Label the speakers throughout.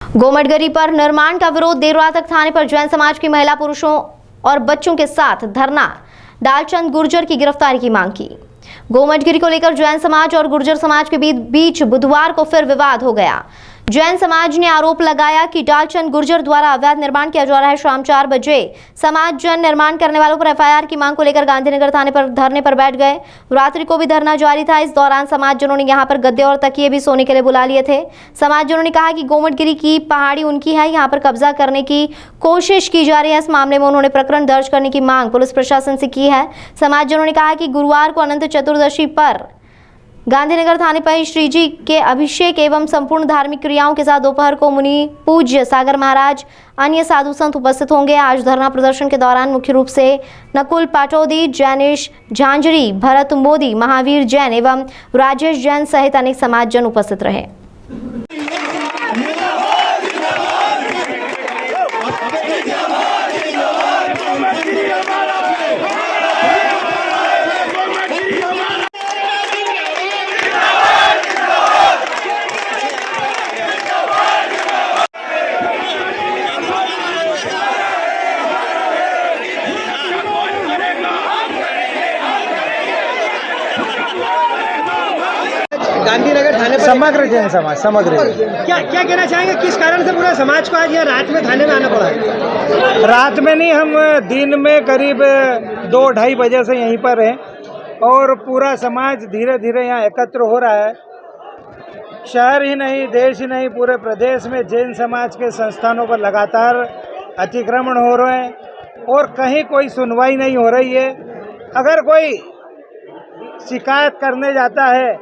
Speaker 1: गोमटगिरी पर निर्माण का विरोध देर रात तक थाने पर जैन समाज की महिला, पुरुषों और बच्चों के साथ धरना। दालचंद गुर्जर की गिरफ्तारी की मांग की। गोमटगिरी को लेकर जैन समाज और गुर्जर समाज के बीच बुधवार को फिर विवाद हो गया। जैन समाज ने आरोप लगाया कि दालचंद गुर्जर द्वारा अवैध निर्माण किया जा रहा है। शाम 4 बजे समाज जन निर्माण करने वालों पर एफआईआर की मांग को लेकर गांधीनगर थाने पर धरने पर बैठ गए। रात्रि को भी धरना जारी था। इस दौरान समाजजनों ने यहां पर गद्दे और तकिए भी सोने के लिए बुला लिए थे। समाजजनों ने कहा कि गोमटगिरी की पहाड़ी उनकी है, यहाँ पर कब्जा करने की कोशिश की जा रही है। इस मामले में उन्होंने प्रकरण दर्ज करने की मांग पुलिस प्रशासन से की है। समाजजनों ने कहा कि गुरुवार को अनंत चतुर्दशी पर गांधीनगर थाने पर श्री जी के अभिषेक एवं संपूर्ण धार्मिक क्रियाओं के साथ दोपहर को मुनि पूज्य सागर महाराज, अन्य साधु संत उपस्थित होंगे। आज धरना प्रदर्शन के दौरान मुख्य रूप से नकुल पाटौदी, जैनिश झांझरी, भरत मोदी, महावीर जैन एवं राजेश जैन सहित अनेक समाजजन उपस्थित रहे।
Speaker 2: गांधीनगर थाने पर
Speaker 3: समग्र जैन समाज समग्र
Speaker 2: क्या कहना चाहेंगे, किस कारण से पूरा समाज को आज यहाँ रात में थाने में आना पड़ा?
Speaker 3: रात में नहीं, हम दिन में करीब 2-2:30 बजे से यहीं पर हैं और पूरा समाज धीरे धीरे यहाँ एकत्र हो रहा है। शहर ही नहीं, देश ही नहीं, पूरे प्रदेश में जैन समाज के संस्थानों पर लगातार अतिक्रमण हो रहे हैं और कहीं कोई सुनवाई नहीं हो रही है। अगर कोई शिकायत करने जाता है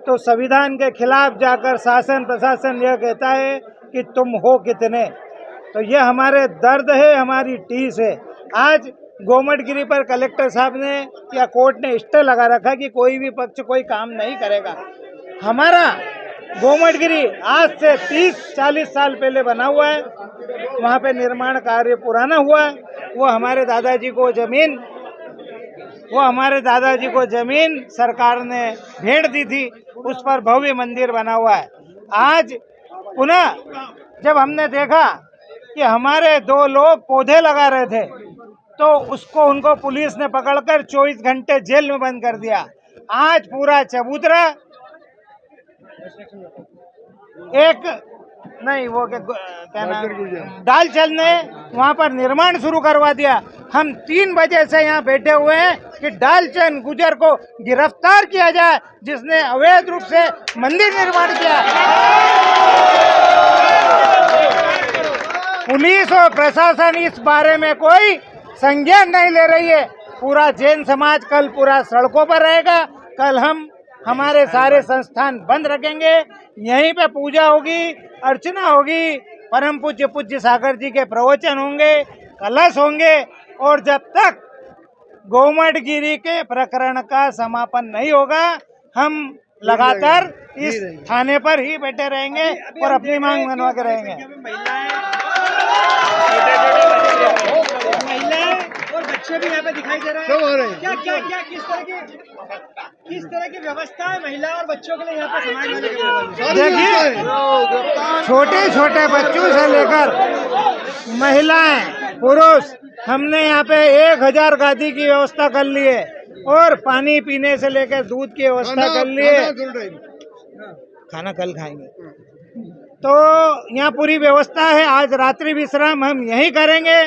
Speaker 3: तो संविधान के खिलाफ जाकर शासन प्रशासन यह कहता है कि तुम हो कितने। तो यह हमारे दर्द है, हमारी टीस है। आज गोमटगिरी पर कलेक्टर साहब ने या कोर्ट ने स्टे लगा रखा कि कोई भी पक्ष कोई काम नहीं करेगा। हमारा गोमटगिरी आज से 30-40 साल पहले बना हुआ है, वहाँ पे निर्माण कार्य पुराना हुआ है। वो हमारे दादाजी को जमीन सरकार ने भेंट दी थी, उस पर भव्य मंदिर बना हुआ है। आज पुनः जब हमने देखा कि हमारे 2 लोग पौधे लगा रहे थे तो उनको पुलिस ने पकड़कर 24 घंटे जेल में बंद कर दिया। आज पूरा चबूतरा दालचंद ने वहाँ पर निर्माण शुरू करवा दिया। हम 3 बजे से यहाँ बैठे हुए हैं कि दालचंद गुर्जर को गिरफ्तार किया जाए, जिसने अवैध रूप से मंदिर निर्माण किया। पुलिस और प्रशासन इस बारे में कोई संज्ञान नहीं ले रही है। पूरा जैन समाज कल पूरा सड़कों पर रहेगा। कल हम हमारे सारे संस्थान बंद रखेंगे। यहीं पे पूजा होगी, अर्चना होगी, परम पूज्य सागर जी के प्रवचन होंगे, कलश होंगे और जब तक गोमटगिरी के प्रकरण का समापन नहीं होगा हम लगातार इस थाने पर ही बैठे रहेंगे और अपनी मांग मनवा के रहेंगे।
Speaker 2: महिलाएं और बच्चे भी यहाँ पे दिखाई दे रहे हैं। क्या किस तरह की व्यवस्था है महिला और बच्चों के लिए यहाँ पे समाज में?
Speaker 3: देखिए, छोटे बच्चों से लेकर महिलाएं, पुरुष, हमने यहाँ पे 1000 गादी की व्यवस्था कर ली है और पानी पीने से लेकर दूध की व्यवस्था कर ली है। खाना कल खाएंगे तो यहाँ पूरी व्यवस्था है। आज रात्रि विश्राम हम यहीं करेंगे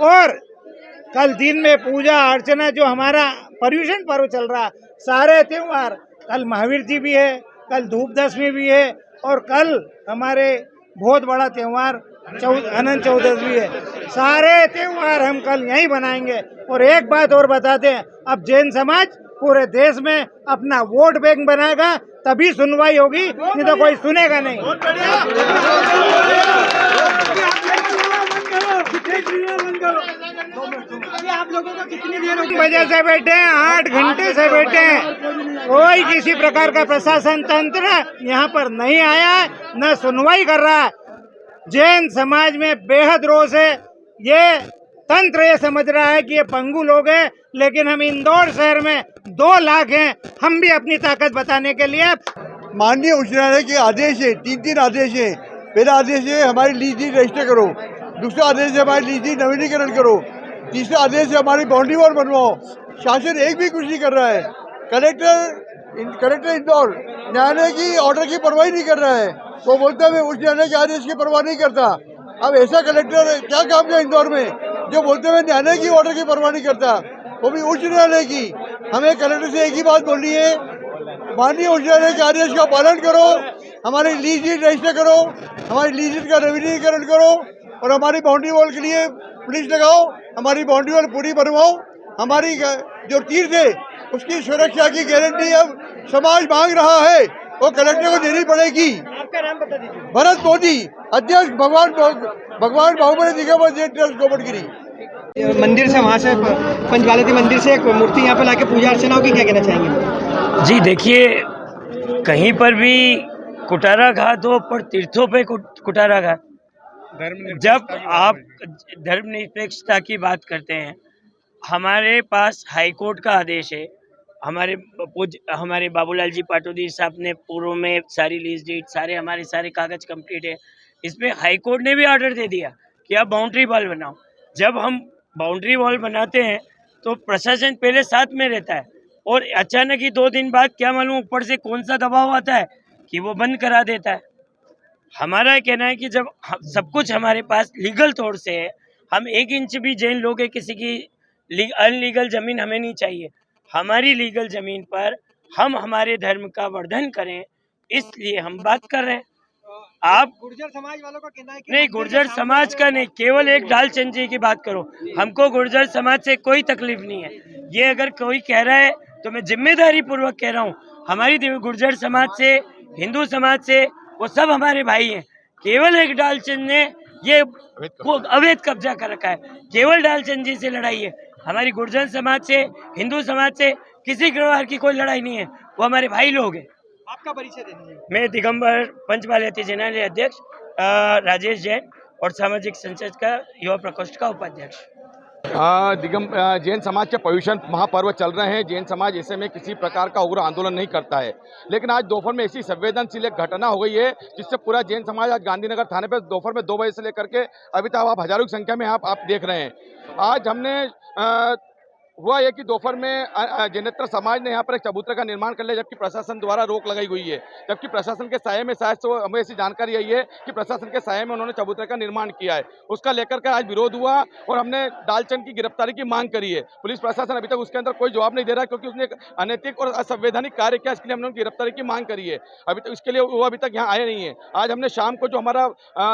Speaker 3: और कल दिन में पूजा अर्चना, जो हमारा पर्युषण पर्व चल रहा, सारे त्योहार, कल महावीर जी भी है, कल धूप दशमी भी है और कल हमारे बहुत बड़ा त्योहार अनंत चतुर्दशी है। सारे त्योहार हम कल यहीं बनाएंगे। और एक बात और बता दें, अब जैन समाज पूरे देश में अपना वोट बैंक बनाएगा, तभी सुनवाई होगी, नहीं तो कोई सुनेगा नहीं।
Speaker 2: आप लोगों को कितनी देर हो गई?
Speaker 3: वजह से बैठे हैं, 8 घंटे से बैठे हैं। कोई किसी प्रकार का प्रशासन तंत्र यहाँ पर नहीं आया है, न सुनवाई कर रहा है। जैन समाज में बेहद रोष है। ये तंत्र ये समझ रहा है कि ये पंगु लोग हैं, लेकिन हम इंदौर शहर में 2 लाख हैं। हम भी अपनी ताकत बताने के लिए
Speaker 4: माननीय उच्च न्यायालय के आदेश है, 3 आदेश है पहला आदेश है हमारी लीज डीड रजिस्टर करो, दूसरा आदेश है हमारी लीज डीड नवीनीकरण करो, तीसरा आदेश है हमारी बाउंड्री वॉल बनवाओ। शासन एक भी कुछ नहीं कर रहा है। कलेक्टर इंदौर न्यायालय की ऑर्डर की परवाह नहीं कर रहा है। वो बोलता है मैं उच्च न्यायालय के आदेश की परवाह नहीं करता। अब ऐसा कलेक्टर क्या काम है इंदौर में जो बोलते हुए न्यायालय की ऑर्डर की परवाह नहीं करता, वो भी उच्च न्यायालय की। हमें कलेक्टर से एक ही बात बोलनी है, माननीय उच्च न्यायालय के आदेश का पालन करो, हमारी लीज डीड रजिस्टर करो, हमारी लीज डीड का नवीनीकरण करो और हमारी बाउंड्री वॉल के लिए पुलिस लगाओ, हमारी बाउंड्री वॉल पूरी बनवाओ। हमारी जो तीर्थ है उसकी सुरक्षा की गारंटी अब समाज मांग रहा है, वो कलेक्टर को देनी पड़ेगी।
Speaker 2: आपका नाम बता दीजिए।
Speaker 4: भरत मोदी, अध्यक्ष भगवान बाहुबली दिगंबर जैन ट्रस्ट गोमटगिरी।
Speaker 2: मंदिर से वहाँ से पंचबालाती मंदिर से एक मूर्ति यहाँ पे लाके पूजा अर्चना होगी, क्या कहना चाहेंगे?
Speaker 5: जी देखिए, कहीं पर भी कुटारा घात हो पर तीर्थों पे कुटारा घात। जब आप धर्मनिरपेक्षता की बात करते हैं, हमारे पास हाई कोर्ट का आदेश है। हमारे बाबूलाल जी पाटोदी साहब ने पूर्व में सारी लीज डीड सारे कागज कंप्लीट है। इसमें हाई कोर्ट ने भी ऑर्डर दे दिया कि आप बाउंड्री वॉल बनाओ। जब हम बाउंड्री वॉल बनाते हैं तो प्रशासन पहले साथ में रहता है और अचानक ही 2 दिन बाद क्या मालूम ऊपर से कौन सा दबाव आता है कि वो बंद करा देता है। हमारा कहना है कि जब सब कुछ हमारे पास लीगल तौर से है, हम 1 इंच भी जैन लोग हैं, किसी की अनलीगल ज़मीन हमें नहीं चाहिए। हमारी लीगल ज़मीन पर हम हमारे धर्म का वर्धन करें, इसलिए हम बात कर रहे हैं। आप
Speaker 2: गुर्जर समाज वालों का कहना है कि
Speaker 5: नहीं, गुर्जर समाज का नहीं, केवल एक ढालचंद जी की बात करो। हमको गुर्जर समाज से कोई तकलीफ नहीं है। ये अगर कोई कह रहा है तो मैं जिम्मेदारी पूर्वक कह रहा हूँ, हमारी गुर्जर समाज से, हिंदू समाज से, वो सब हमारे भाई हैं। केवल एक ढालचंद ने ये अवैध कब्जा कर रखा है। केवल ढालचंद जी से लड़ाई है। हमारी गुर्जर समाज से, हिंदू समाज से किसी प्रकार की कोई लड़ाई नहीं है। वो हमारे भाई लोग हैं।
Speaker 2: आपका परिचय दे दीजिए।
Speaker 5: मैं दिगंबर पंचबालाती जैनालय अध्यक्ष राजेश जैन और सामाजिक संसद का युवा प्रकोष्ठ का उपाध्यक्ष।
Speaker 6: जैन समाज के पर्युषण महापर्व चल रहे हैं। जैन समाज ऐसे में किसी प्रकार का उग्र आंदोलन नहीं करता है, लेकिन आज दोपहर में ऐसी संवेदनशील एक घटना हो गई है जिससे पूरा जैन समाज आज गांधीनगर थाने पर दोपहर में 2 बजे से लेकर के अभी तक आप हजारों की संख्या में आप देख रहे हैं। आज हमने हुआ है कि दोपहर में जैनेतर समाज ने यहाँ पर एक चबूतरे का निर्माण कर लिया, जबकि प्रशासन द्वारा रोक लगाई हुई है। जबकि प्रशासन के साये में शायद से हमें ऐसी जानकारी आई है कि प्रशासन के साये में उन्होंने चबूतरे का निर्माण किया है। उसका लेकर के आज विरोध हुआ और हमने डालचंद की गिरफ्तारी की मांग करी है। पुलिस प्रशासन अभी तक उसके अंदर कोई जवाब नहीं दे रहा, क्योंकि उसने एक अनैतिक और असंवैधानिक कार्य किया। इसके लिए हमने उनकी गिरफ्तारी की मांग करी है। अभी तक इसके लिए वो अभी तक यहाँ आए नहीं है। आज हमने शाम को, जो हमारा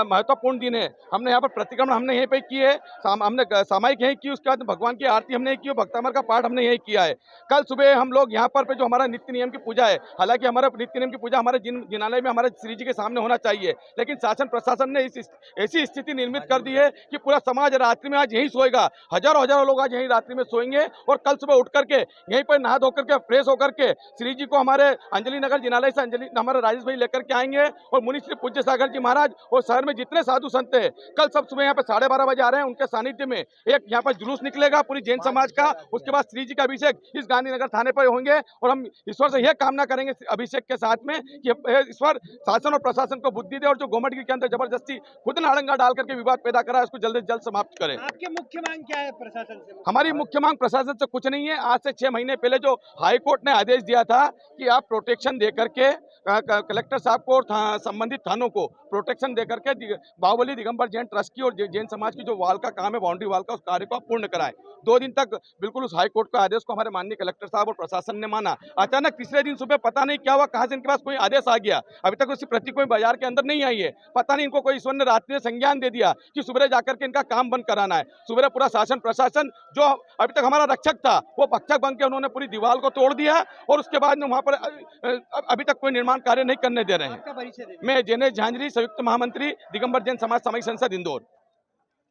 Speaker 6: महत्वपूर्ण दिन है, हमने यहाँ पर प्रतिक्रमण हमने यहीं पर की है, हमने सामायिक यहीं की, उसके बाद भगवान की आरती हमने की, भक्तामर का पाठ हमने यही किया है। कल सुबह हम लोग यहाँ पर जो हमारा नित्य नियम की पूजा है, हालांकि हमारा नित्य नियम की पूजा हमारे जिनालय में हमारे श्री जी के सामने होना चाहिए, लेकिन शासन प्रशासन ने ऐसी स्थिति निर्मित कर दी है कि पूरा समाज रात्रि में आज यहीं सोएगा। हजारों लोग आज यहीं रात्रि में सोएंगे और कल सुबह उठ करके यहीं पर नहा धो करके फ्रेश होकर के श्री जी को हमारे अंजलि नगर जिनालय से हमारे राजेश भाई लेकर के आएंगे और मुनि श्री पूज्य सागर जी महाराज और शहर में जितने साधु संत है, कल सब सुबह यहाँ पे 12:30 बजे आ रहे हैं। उनके सानिध्य में एक यहाँ पर जुलूस निकलेगा पूरी जैन समाज का। उसके बाद श्री जी का अभिषेक इस गांधीनगर थाने पर होंगे और हम ईश्वर से यह कामना करेंगे अभिषेक के साथ में कि ईश्वर शासन और प्रशासन को बुद्धि दे और जो गोमटगिरी के अंदर जबरदस्ती खुद नारंगा डाल करके विवाद पैदा करा है, उसको जल्द से जल्द समाप्त करें।
Speaker 2: आपकी मुख्य मांग क्या है प्रशासन से?
Speaker 6: हमारी मुख्य मांग प्रशासन से कुछ नहीं है। आज से 6 महीने पहले जो हाई कोर्ट ने आदेश दिया था कि आप प्रोटेक्शन दे करके कलेक्टर साहब को और संबंधित थानों को प्रोटेक्शन दे करके बाहुबली दिगंबर जैन ट्रस्ट की और जैन समाज की जो वाल का काम है, बाउंड्री वाल का, उस कार्य को आप पूर्ण कराएं। 2 दिन तक बिल्कुल उस हाई कोर्ट का आदेश को हमारे माननीय कलेक्टर साहब और प्रशासन ने माना। अचानक तीसरे दिन सुबह पता नहीं क्या हुआ, कहां से इनके पास कोई आदेश आ गया। अभी तक उसकी प्रति कोई बाजार के अंदर नहीं आई है। पता नहीं इनको कोई ईश्वर ने रात्रि में संज्ञान दे दिया कि सुबह जाकर के इनका काम बंद कराना है। सुबह पूरा शासन प्रशासन जो अभी तक हमारा रक्षक था, वो भक्षक बन के उन्होंने पूरी दीवार को तोड़ दिया और उसके बाद में वहां पर अभी तक कोई निर्माण कार्य नहीं करने दे रहे हैं। मैं जैनेश झांझरी, संयुक्त महामंत्री दिगंबर जैन समाज सामाजिक संसद इंदौर।